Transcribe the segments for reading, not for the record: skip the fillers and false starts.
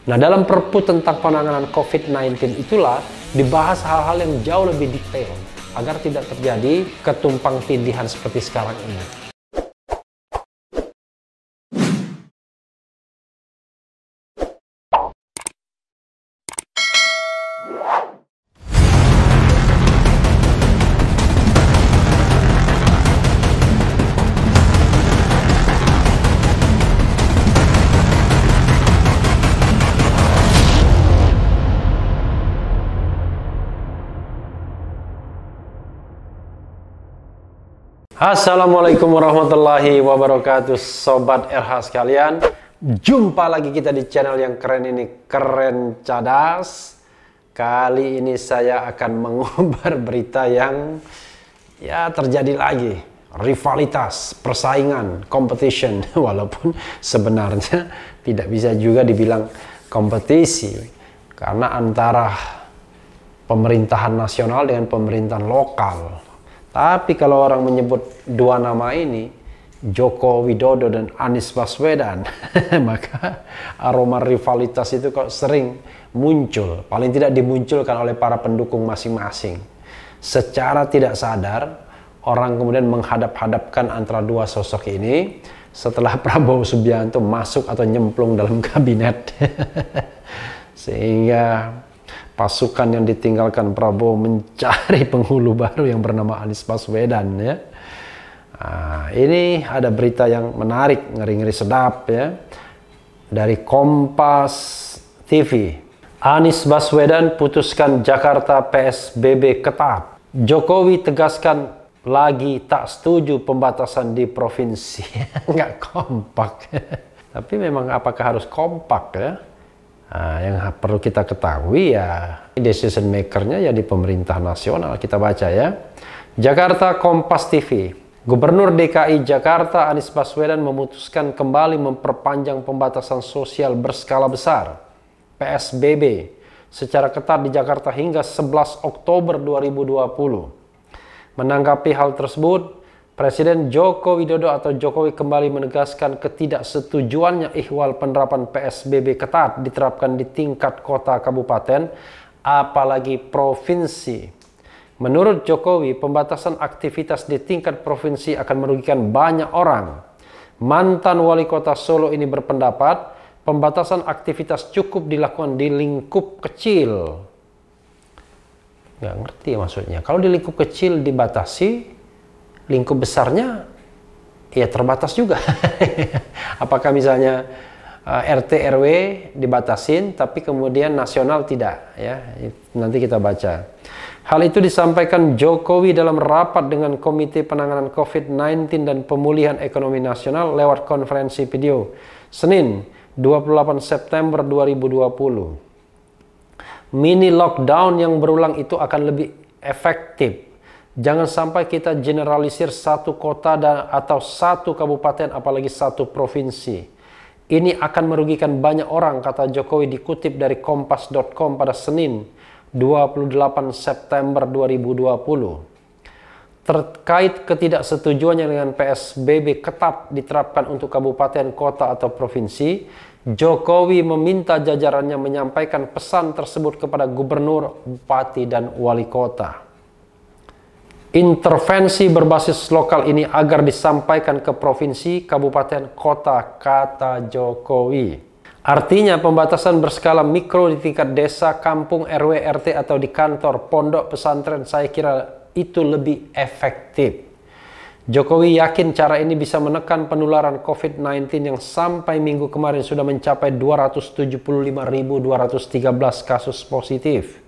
Nah, dalam Perpu tentang penanganan COVID-19 itulah dibahas hal-hal yang jauh lebih detail agar tidak terjadi ketumpang tindihan seperti sekarang ini. Assalamualaikum warahmatullahi wabarakatuh, Sobat RH sekalian. Jumpa lagi kita di channel yang keren ini, Keren Cadas. Kali ini saya akan mengubar berita yang terjadi lagi. Rivalitas, persaingan, competition. Walaupun sebenarnya tidak bisa juga dibilang kompetisi, karena antara pemerintahan nasional dengan pemerintahan lokal. Tapi kalau orang menyebut dua nama ini, Joko Widodo dan Anies Baswedan, maka aroma rivalitas itu kok sering muncul, paling tidak dimunculkan oleh para pendukung masing-masing. Secara tidak sadar, orang kemudian menghadap-hadapkan antara dua sosok ini setelah Prabowo Subianto masuk atau nyemplung dalam kabinet. Sehingga pasukan yang ditinggalkan Prabowo mencari penghulu baru yang bernama Anies Baswedan ya. Nah, ini ada berita yang menarik, ngeri-ngeri sedap ya, dari Kompas TV. Anies Baswedan putuskan Jakarta PSBB ketat. Jokowi tegaskan lagi tak setuju pembatasan di provinsi. Nggak kompak. Tapi memang apakah harus kompak ya? Nah, yang perlu kita ketahui ya, decision makernya ya di pemerintah nasional. Kita baca ya. Jakarta, Kompas TV. Gubernur DKI Jakarta Anies Baswedan memutuskan kembali memperpanjang pembatasan sosial berskala besar PSBB secara ketat di Jakarta hingga 11 Oktober 2020. Menanggapi hal tersebut, Presiden Joko Widodo atau Jokowi kembali menegaskan ketidaksetujuannya ihwal penerapan PSBB ketat diterapkan di tingkat kota kabupaten, apalagi provinsi. Menurut Jokowi, pembatasan aktivitas di tingkat provinsi akan merugikan banyak orang. Mantan Wali Kota Solo ini berpendapat, pembatasan aktivitas cukup dilakukan di lingkup kecil. Nggak ngerti maksudnya. Kalau di lingkup kecil dibatasi, lingkup besarnya ya terbatas juga. Apakah misalnya RT RW dibatasin tapi kemudian nasional tidak ya, nanti kita baca. Hal itu disampaikan Jokowi dalam rapat dengan Komite Penanganan COVID-19 dan Pemulihan Ekonomi Nasional lewat konferensi video Senin 28 September 2020. Mini lockdown yang berulang itu akan lebih efektif. Jangan sampai kita generalisir satu kota atau satu kabupaten, apalagi satu provinsi. Ini akan merugikan banyak orang, kata Jokowi dikutip dari kompas.com pada Senin 28 September 2020. Terkait ketidaksetujuannya dengan PSBB ketat diterapkan untuk kabupaten, kota, atau provinsi, Jokowi meminta jajarannya menyampaikan pesan tersebut kepada gubernur, bupati, dan wali kota. Intervensi berbasis lokal ini agar disampaikan ke provinsi, kabupaten, kota, kata Jokowi. Artinya pembatasan berskala mikro di tingkat desa, kampung, RW, RT, atau di kantor, pondok, pesantren, saya kira itu lebih efektif. Jokowi yakin cara ini bisa menekan penularan COVID-19 yang sampai minggu kemarin sudah mencapai 275.213 kasus positif.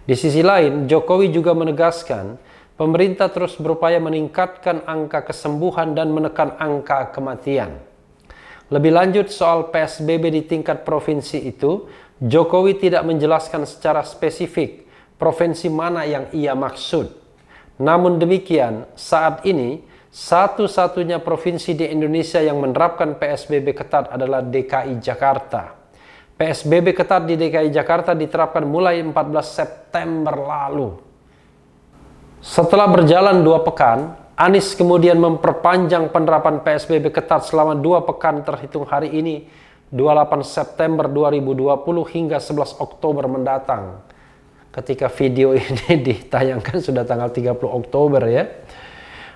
Di sisi lain, Jokowi juga menegaskan pemerintah terus berupaya meningkatkan angka kesembuhan dan menekan angka kematian. Lebih lanjut soal PSBB di tingkat provinsi itu, Jokowi tidak menjelaskan secara spesifik provinsi mana yang ia maksud. Namun demikian, saat ini satu-satunya provinsi di Indonesia yang menerapkan PSBB ketat adalah DKI Jakarta. PSBB ketat di DKI Jakarta diterapkan mulai 14 September lalu. Setelah berjalan 2 pekan, Anies kemudian memperpanjang penerapan PSBB ketat selama 2 pekan terhitung hari ini 28 September 2020 hingga 11 Oktober mendatang. Ketika video ini ditayangkan sudah tanggal 30 Oktober ya.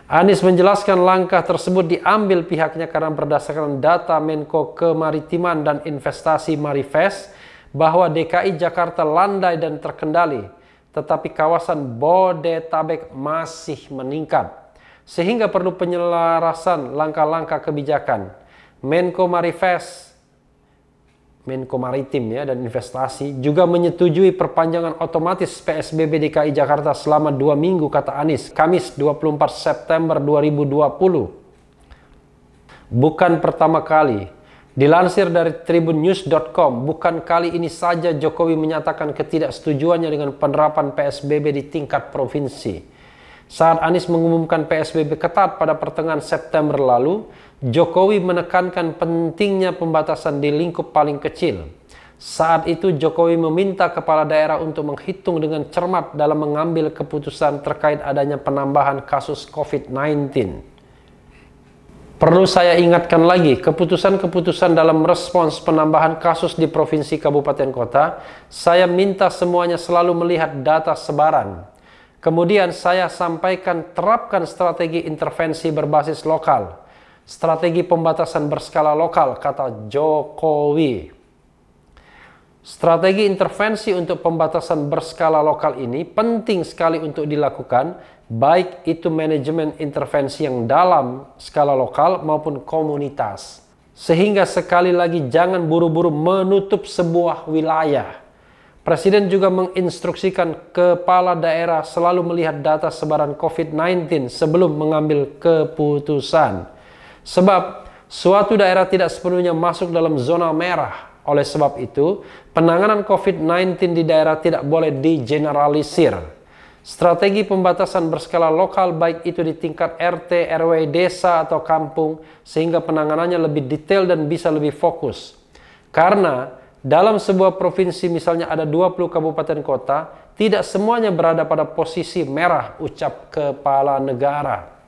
Anies menjelaskan langkah tersebut diambil pihaknya karena berdasarkan data Menko Kemaritiman dan Investasi Marifest bahwa DKI Jakarta landai dan terkendali, tetapi kawasan Bodetabek masih meningkat. Sehingga perlu penyelarasan langkah-langkah kebijakan. Menko Maritim ya, dan Investasi juga menyetujui perpanjangan otomatis PSBB DKI Jakarta selama 2 minggu, kata Anies, Kamis 24 September 2020. Bukan pertama kali. Dilansir dari tribunnews.com, bukan kali ini saja Jokowi menyatakan ketidaksetujuannya dengan penerapan PSBB di tingkat provinsi. Saat Anies mengumumkan PSBB ketat pada pertengahan September lalu, Jokowi menekankan pentingnya pembatasan di lingkup paling kecil. Saat itu Jokowi meminta kepala daerah untuk menghitung dengan cermat dalam mengambil keputusan terkait adanya penambahan kasus COVID-19. Perlu saya ingatkan lagi, keputusan-keputusan dalam respons penambahan kasus di provinsi, kabupaten, kota, saya minta semuanya selalu melihat data sebaran. Kemudian saya sampaikan terapkan strategi intervensi berbasis lokal. Strategi pembatasan berskala lokal, kata Jokowi. Strategi intervensi untuk pembatasan berskala lokal ini penting sekali untuk dilakukan, baik itu manajemen intervensi yang dalam skala lokal maupun komunitas. Sehingga sekali lagi jangan buru-buru menutup sebuah wilayah. Presiden juga menginstruksikan kepala daerah selalu melihat data sebaran COVID-19 sebelum mengambil keputusan. Sebab suatu daerah tidak sepenuhnya masuk dalam zona merah. Oleh sebab itu, penanganan COVID-19 di daerah tidak boleh digeneralisir. Strategi pembatasan berskala lokal baik itu di tingkat RT, RW, desa atau kampung sehingga penanganannya lebih detail dan bisa lebih fokus. Karena dalam sebuah provinsi misalnya ada 20 kabupaten kota, tidak semuanya berada pada posisi merah, ucap kepala negara.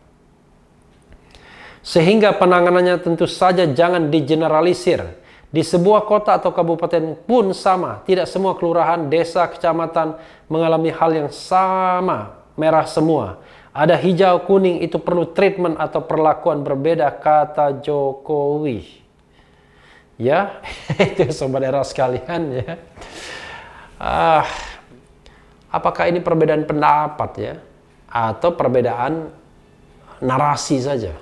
Sehingga penanganannya tentu saja jangan digeneralisir. Di sebuah kota atau kabupaten pun sama, tidak semua kelurahan, desa, kecamatan mengalami hal yang sama, merah semua. Ada hijau, kuning, itu perlu treatment atau perlakuan berbeda, kata Jokowi. Ya, itu sobat daerah sekalian ya. Apakah ini perbedaan pendapat ya? Atau perbedaan narasi saja?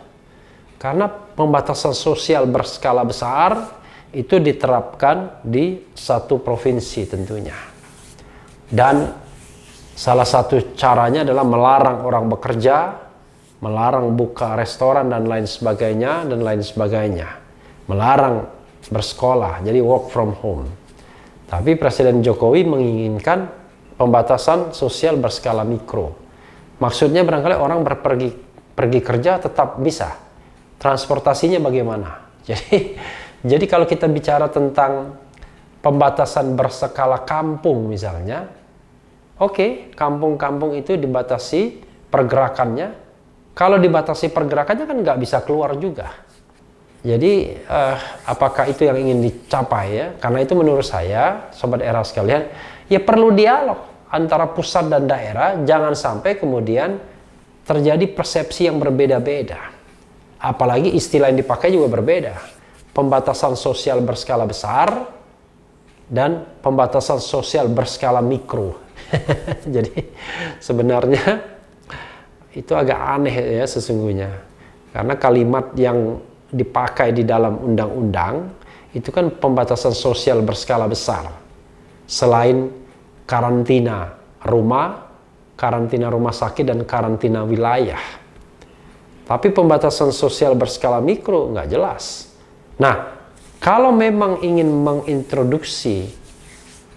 Karena pembatasan sosial berskala besar itu diterapkan di satu provinsi tentunya. Dan salah satu caranya adalah melarang orang bekerja, melarang buka restoran dan lain sebagainya, melarang bersekolah, jadi work from home. Tapi Presiden Jokowi menginginkan pembatasan sosial berskala mikro. Maksudnya barangkali orang pergi kerja tetap bisa. Transportasinya bagaimana? Jadi kalau kita bicara tentang pembatasan berskala kampung misalnya, oke, kampung-kampung itu dibatasi pergerakannya. Kalau dibatasi pergerakannya kan nggak bisa keluar juga. Jadi apakah itu yang ingin dicapai ya? Karena itu menurut saya, sobat era sekalian, ya perlu dialog antara pusat dan daerah. Jangan sampai kemudian terjadi persepsi yang berbeda-beda. Apalagi istilah yang dipakai juga berbeda. Pembatasan sosial berskala besar dan pembatasan sosial berskala mikro. Jadi sebenarnya itu agak aneh ya sesungguhnya. Karena kalimat yang dipakai di dalam undang-undang itu kan pembatasan sosial berskala besar. Selain karantina rumah sakit dan karantina wilayah. Tapi pembatasan sosial berskala mikro nggak jelas. Nah, kalau memang ingin mengintroduksi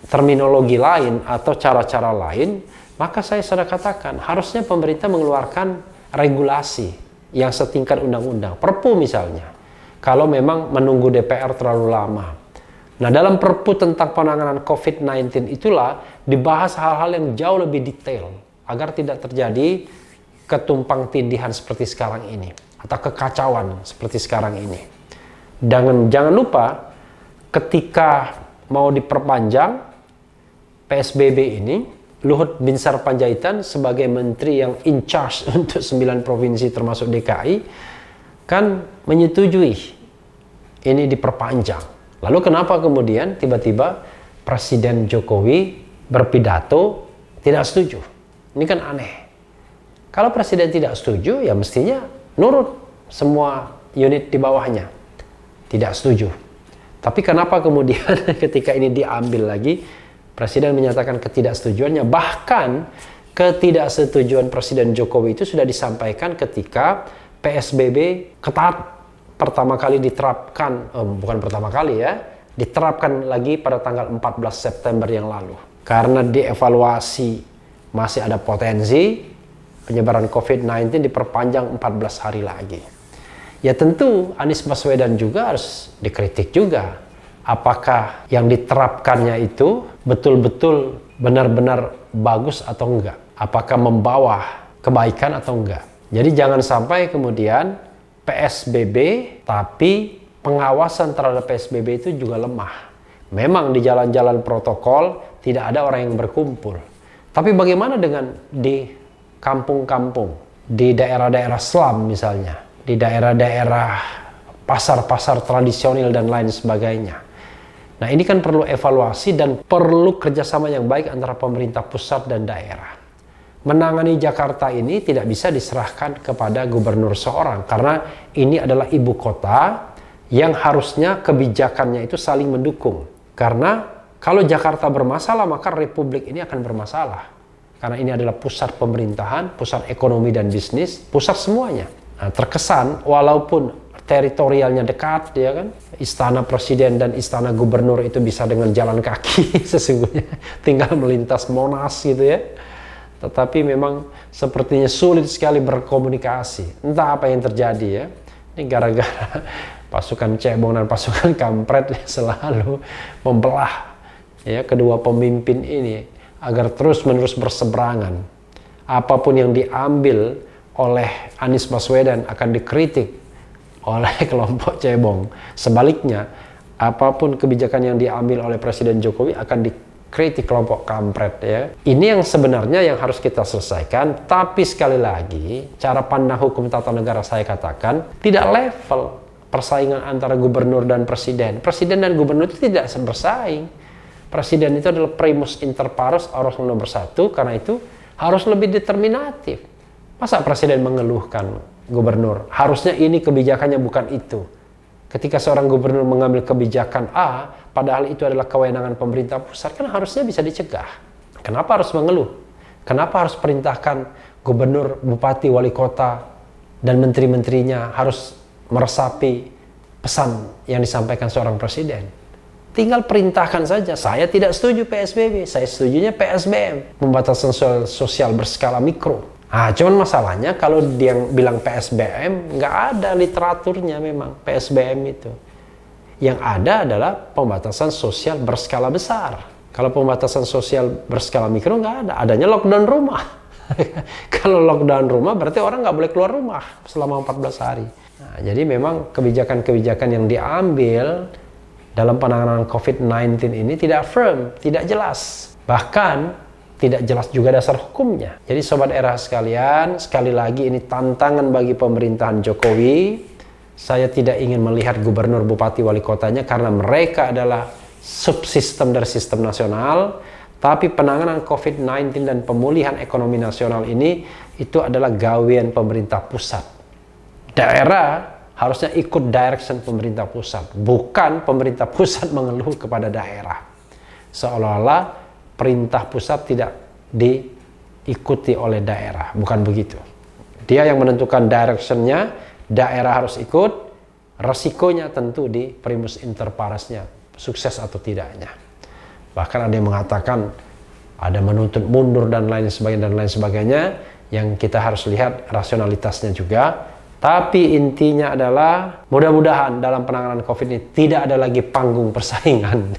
terminologi lain atau cara-cara lain, maka saya sudah katakan harusnya pemerintah mengeluarkan regulasi yang setingkat undang-undang, Perpu misalnya. Kalau memang menunggu DPR terlalu lama. Nah, dalam Perpu tentang penanganan COVID-19 itulah dibahas hal-hal yang jauh lebih detail agar tidak terjadi ketumpang tindihan seperti sekarang ini atau kekacauan seperti sekarang ini. Jangan lupa ketika mau diperpanjang PSBB ini, Luhut Binsar Panjaitan sebagai menteri yang in charge untuk 9 provinsi termasuk DKI kan menyetujui ini diperpanjang. Lalu kenapa kemudian tiba-tiba Presiden Jokowi berpidato tidak setuju? Ini kan aneh. Kalau Presiden tidak setuju, ya mestinya nurut semua unit di bawahnya. Tidak setuju. Tapi kenapa kemudian ketika ini diambil lagi, Presiden menyatakan ketidaksetujuannya, bahkan ketidaksetujuan Presiden Jokowi itu sudah disampaikan ketika PSBB ketat pertama kali diterapkan, bukan pertama kali ya, diterapkan lagi pada tanggal 14 September yang lalu. Karena dievaluasi masih ada potensi penyebaran COVID-19 diperpanjang 14 hari lagi. Ya tentu Anies Baswedan juga harus dikritik juga. Apakah yang diterapkannya itu betul-betul benar-benar bagus atau enggak? Apakah membawa kebaikan atau enggak? Jadi jangan sampai kemudian PSBB tapi pengawasan terhadap PSBB itu juga lemah. Memang di jalan-jalan protokol tidak ada orang yang berkumpul. Tapi bagaimana dengan di kampung-kampung, di daerah-daerah slum misalnya, di daerah-daerah pasar-pasar tradisional dan lain sebagainya. Nah ini kan perlu evaluasi dan perlu kerjasama yang baik antara pemerintah pusat dan daerah. Menangani Jakarta ini tidak bisa diserahkan kepada gubernur seorang, karena ini adalah ibu kota yang harusnya kebijakannya itu saling mendukung. Karena kalau Jakarta bermasalah, maka Republik ini akan bermasalah. Karena ini adalah pusat pemerintahan, pusat ekonomi dan bisnis, pusat semuanya. Nah, terkesan walaupun teritorialnya dekat, ya kan, istana presiden dan istana gubernur itu bisa dengan jalan kaki sesungguhnya, tinggal melintas Monas gitu ya. Tetapi memang sepertinya sulit sekali berkomunikasi. Entah apa yang terjadi ya. Ini gara-gara pasukan cebong dan pasukan kampret selalu membelah ya kedua pemimpin ini agar terus-menerus berseberangan. Apapun yang diambil oleh Anies Baswedan akan dikritik oleh kelompok cebong. Sebaliknya, apapun kebijakan yang diambil oleh Presiden Jokowi akan dikritik kelompok kampret ya. Ini yang sebenarnya yang harus kita selesaikan, tapi sekali lagi, cara pandang hukum tata negara saya katakan tidak level persaingan antara gubernur dan presiden. Presiden dan gubernur itu tidak bersaing. Presiden itu adalah primus inter pares, harus nomor 1, karena itu harus lebih determinatif. Masa presiden mengeluhkan gubernur? Harusnya ini kebijakannya bukan itu. Ketika seorang gubernur mengambil kebijakan A, padahal itu adalah kewenangan pemerintah pusat, kan harusnya bisa dicegah. Kenapa harus mengeluh? Kenapa harus perintahkan gubernur, bupati, wali kota, dan menteri-menterinya harus meresapi pesan yang disampaikan seorang presiden? Tinggal perintahkan saja. Saya tidak setuju PSBB, saya setujunya PSBM, pembatasan sosial berskala mikro. Nah, cuman masalahnya kalau dia bilang PSBM, nggak ada literaturnya memang PSBM itu. Yang ada adalah pembatasan sosial berskala besar. Kalau pembatasan sosial berskala mikro nggak ada, adanya lockdown rumah. Kalau lockdown rumah berarti orang nggak boleh keluar rumah selama 14 hari. Nah, jadi memang kebijakan-kebijakan yang diambil dalam penanganan COVID-19 ini tidak firm, tidak jelas. Bahkan tidak jelas juga dasar hukumnya. Jadi sobat era sekalian, sekali lagi ini tantangan bagi pemerintahan Jokowi. Saya tidak ingin melihat gubernur, bupati, wali kotanya karena mereka adalah subsistem dari sistem nasional. Tapi penanganan COVID-19 dan pemulihan ekonomi nasional ini itu adalah gawean pemerintah pusat. Daerah harusnya ikut direction pemerintah pusat, bukan pemerintah pusat mengeluh kepada daerah. Seolah-olah perintah pusat tidak diikuti oleh daerah, bukan begitu. Dia yang menentukan directionnya, daerah harus ikut, resikonya tentu di primus inter paresnya, sukses atau tidaknya. Bahkan ada yang mengatakan ada menuntut mundur dan lain sebagainya, yang kita harus lihat rasionalitasnya juga. Tapi intinya adalah mudah-mudahan dalam penanganan COVID ini tidak ada lagi panggung persaingan.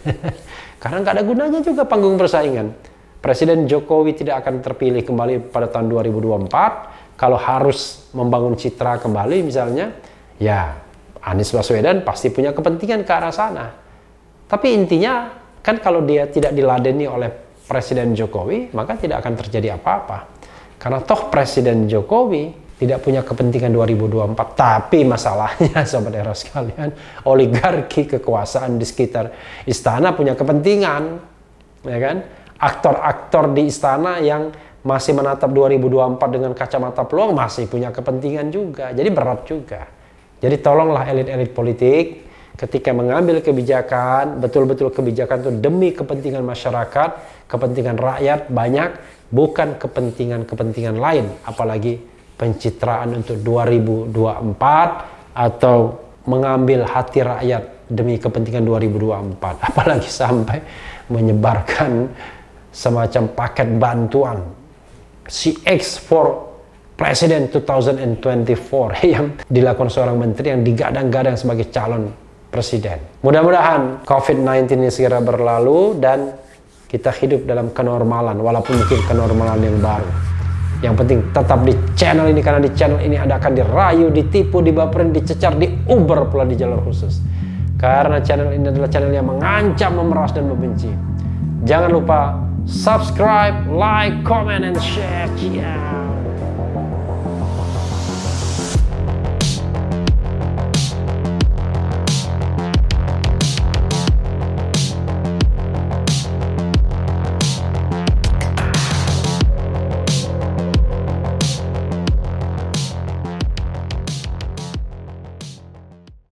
Karena nggak ada gunanya juga panggung persaingan. Presiden Jokowi tidak akan terpilih kembali pada tahun 2024. Kalau harus membangun citra kembali misalnya, ya Anies Baswedan pasti punya kepentingan ke arah sana. Tapi intinya kan kalau dia tidak diladeni oleh Presiden Jokowi, maka tidak akan terjadi apa-apa. Karena toh Presiden Jokowi tidak punya kepentingan 2024. Tapi masalahnya, Sobat Era sekalian, oligarki kekuasaan di sekitar istana punya kepentingan, ya kan? Aktor-aktor di istana yang masih menatap 2024 dengan kacamata peluang masih punya kepentingan juga. Jadi berat juga. Jadi tolonglah elit-elit politik ketika mengambil kebijakan, betul-betul kebijakan itu demi kepentingan masyarakat, kepentingan rakyat banyak, bukan kepentingan-kepentingan lain, apalagi pencitraan untuk 2024 atau mengambil hati rakyat demi kepentingan 2024, apalagi sampai menyebarkan semacam paket bantuan CX for Presiden 2024 yang dilakukan seorang menteri yang digadang-gadang sebagai calon presiden. Mudah-mudahan COVID-19 ini segera berlalu dan kita hidup dalam kenormalan, walaupun mungkin kenormalan yang baru. Yang penting tetap di channel ini, karena di channel ini Anda akan dirayu, ditipu, dibaperin, dicecar, diuber pula di jalur khusus. Karena channel ini adalah channel yang mengancam, memeras, dan membenci. Jangan lupa subscribe, like, comment, and share. Ciao.